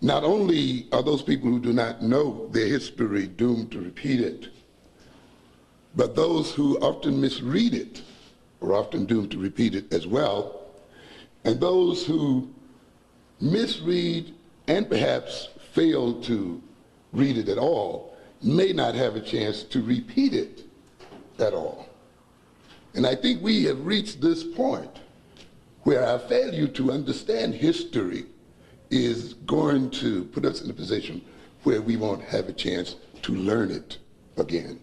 Not only are those people who do not know their history doomed to repeat it, but those who often misread it are often doomed to repeat it as well. And those who misread and perhaps fail to read it at all may not have a chance to repeat it at all. And I think we have reached this point where our failure to understand history is going to put us in a position where we won't have a chance to learn it again.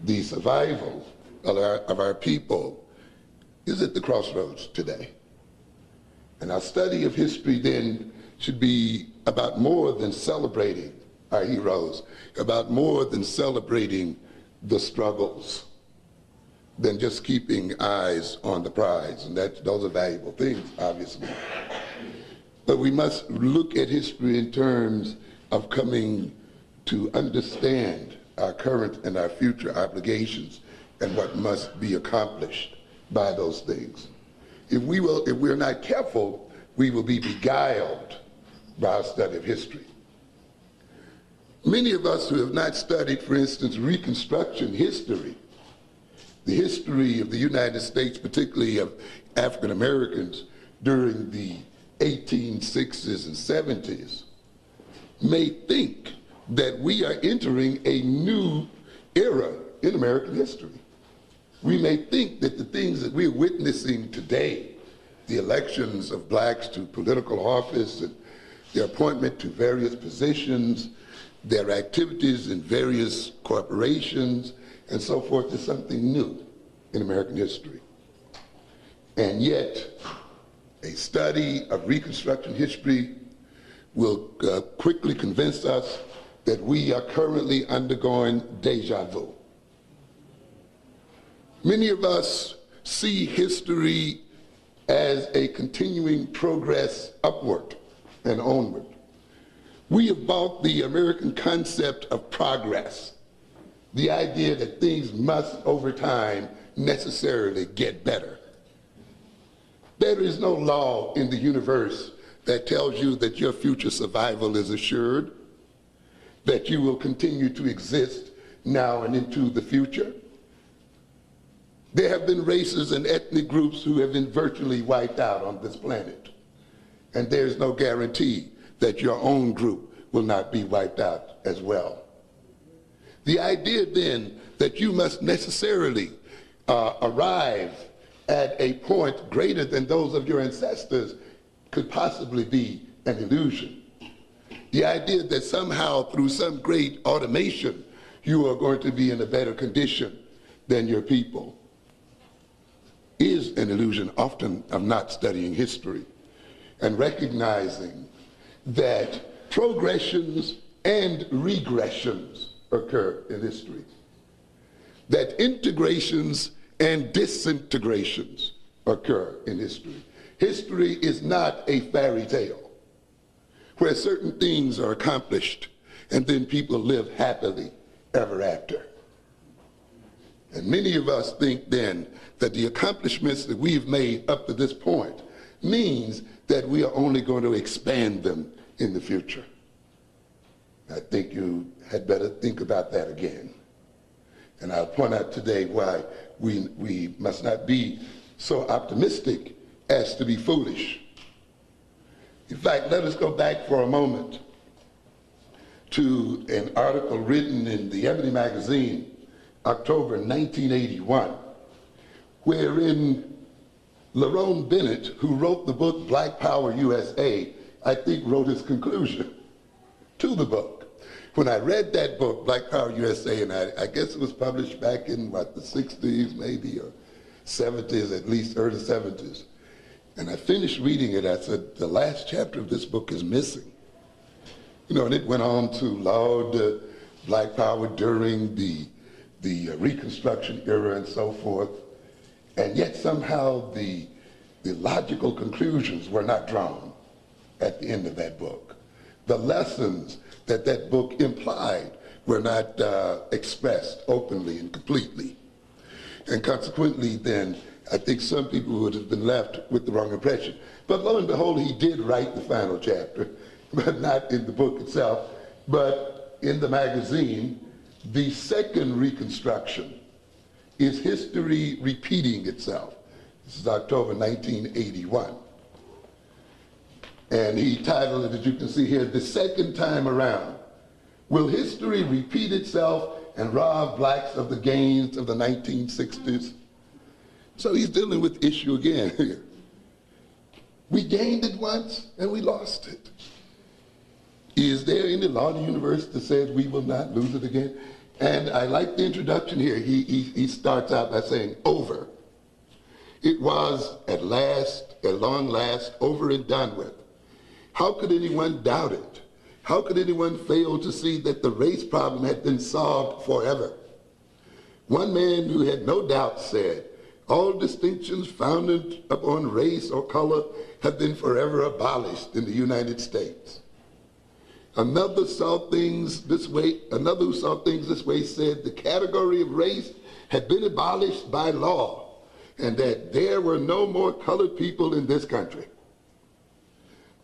The survival of our people is at the crossroads today. And our study of history then should be about more than celebrating our heroes, about more than celebrating the struggles, than just keeping eyes on the prize. And those are valuable things, obviously. But we must look at history in terms of coming to understand our current and our future obligations and what must be accomplished by those things. If we're not careful, we will be beguiled by our study of history. Many of us who have not studied, for instance, Reconstruction history, the history of the United States, particularly of African Americans during the 1860s and 70s, may think that we are entering a new era in American history. We may think that the things that we're witnessing today, the elections of blacks to political office and their appointment to various positions, their activities in various corporations, and so forth, is something new in American history. And yet, a study of Reconstruction history will quickly convince us that we are currently undergoing deja vu. Many of us see history as a continuing progress upward and onward. We have bought the American concept of progress, the idea that things must, over time, necessarily get better. There is no law in the universe that tells you that your future survival is assured, that you will continue to exist now and into the future. There have been races and ethnic groups who have been virtually wiped out on this planet. And there's no guarantee that your own group will not be wiped out as well. The idea then that you must necessarily arrive at a point greater than those of your ancestors could possibly be an illusion. The idea that somehow through some great automation you are going to be in a better condition than your people is an illusion often of not studying history and recognizing that progressions and regressions occur in history, that integrations and disintegrations occur in history. History is not a fairy tale where certain things are accomplished and then people live happily ever after. And many of us think then that the accomplishments that we've made up to this point means that we are only going to expand them in the future. I think you had better think about that again. And I'll point out today why we must not be so optimistic as to be foolish. In fact, let us go back for a moment to an article written in the Ebony magazine, October 1981, wherein Lerone Bennett, who wrote the book Black Power USA, I think wrote his conclusion to the book. When I read that book, Black Power USA, and I guess it was published back in, the 60s maybe, or 70s, at least early 70s. And I finished reading it, I said, the last chapter of this book is missing. And it went on to laud Black Power during the Reconstruction era and so forth. And yet somehow the logical conclusions were not drawn at the end of that book. The lessons that book implied were not expressed openly and completely. And consequently then, I think some people would have been left with the wrong impression. But lo and behold, he did write the final chapter, but not in the book itself, but in the magazine, the second reconstruction is history repeating itself. This is October 1981. And he titled it, as you can see here, The Second Time Around. Will history repeat itself and rob blacks of the gains of the 1960s? So he's dealing with issue again here. We gained it once and we lost it. Is there any law in the universe that says we will not lose it again? And I like the introduction here. He starts out by saying, over. It was at last, at long last, over and done with. How could anyone doubt it? How could anyone fail to see that the race problem had been solved forever? One man who had no doubt said, all distinctions founded upon race or color have been forever abolished in the United States. Another who saw things this way said the category of race had been abolished by law and that there were no more colored people in this country.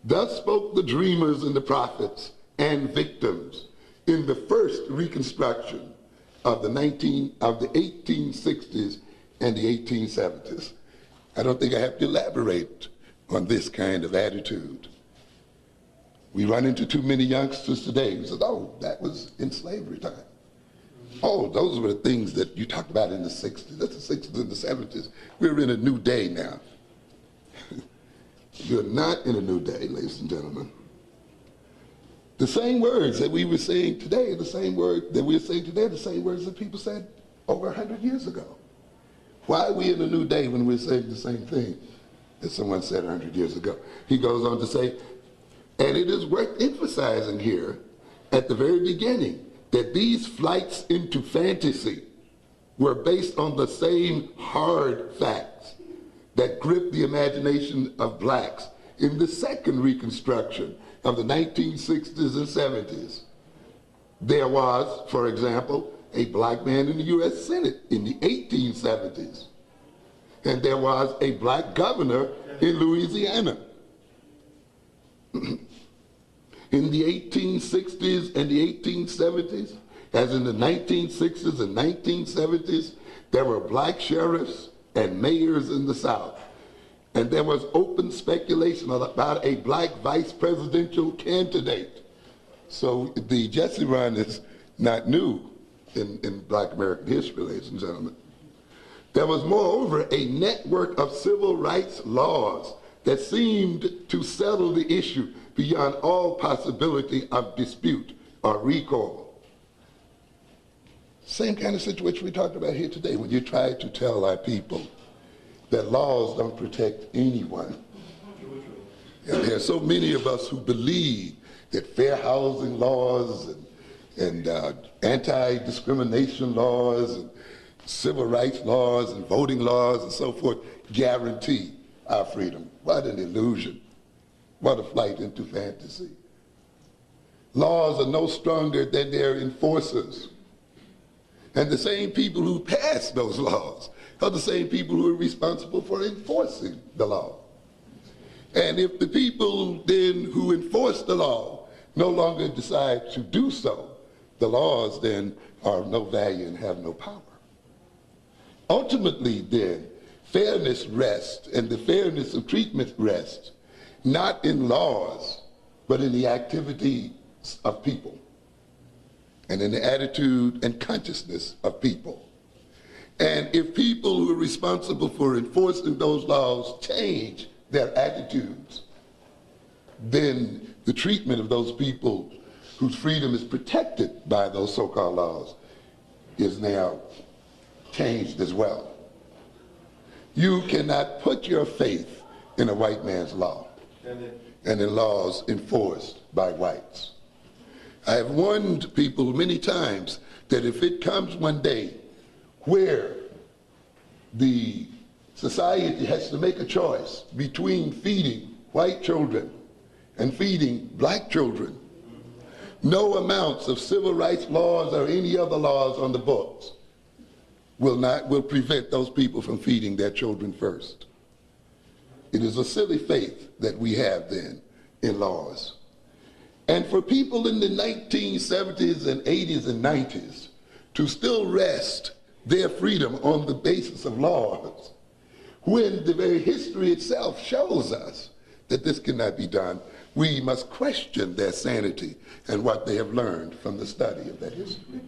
Thus spoke the dreamers and the prophets and victims in the first reconstruction of the 1860s and the 1870s. I don't think I have to elaborate on this kind of attitude. We run into too many youngsters today who said, oh, that was in slavery time. Oh, those were the things that you talked about in the 60s. That's the 60s and the 70s. We're in a new day now. We're not in a new day, ladies and gentlemen. The same words that we were saying today, the same word that we're saying today, the same words that people said over 100 years ago. Why are we in a new day when we're saying the same thing that someone said 100 years ago? He goes on to say, and it is worth emphasizing here at the very beginning that these flights into fantasy were based on the same hard facts that gripped the imagination of blacks in the second reconstruction of the 1960s and 70s. There was, for example, a black man in the U.S. Senate in the 1870s. And there was a black governor in Louisiana. In the 1860s and the 1870s, as in the 1960s and 1970s, there were black sheriffs and mayors in the South. And there was open speculation about a black vice presidential candidate. So the Jesse run is not new in black American history, ladies and gentlemen. There was moreover a network of civil rights laws that seemed to settle the issue beyond all possibility of dispute or recall. Same kind of situation we talked about here today when you try to tell our people that laws don't protect anyone. And there are so many of us who believe that fair housing laws and anti-discrimination laws and civil rights laws and voting laws and so forth guarantee our freedom. What an illusion. What a flight into fantasy. Laws are no stronger than their enforcers. And the same people who pass those laws are the same people who are responsible for enforcing the law. And if the people then who enforce the law no longer decide to do so, the laws then are of no value and have no power. Ultimately then, fairness rests, and the fairness of treatment rests, not in laws, but in the activities of people, and in the attitude and consciousness of people. And if people who are responsible for enforcing those laws change their attitudes, then the treatment of those people whose freedom is protected by those so-called laws is now changed as well. You cannot put your faith in a white man's law and in laws enforced by whites. I have warned people many times that if it comes one day where the society has to make a choice between feeding white children and feeding black children, no amounts of civil rights laws or any other laws on the books will prevent those people from feeding their children first. It is a silly faith that we have then in laws. And for people in the 1970s and 80s and 90s to still rest their freedom on the basis of laws, when the very history itself shows us that this cannot be done, we must question their sanity and what they have learned from the study of that history.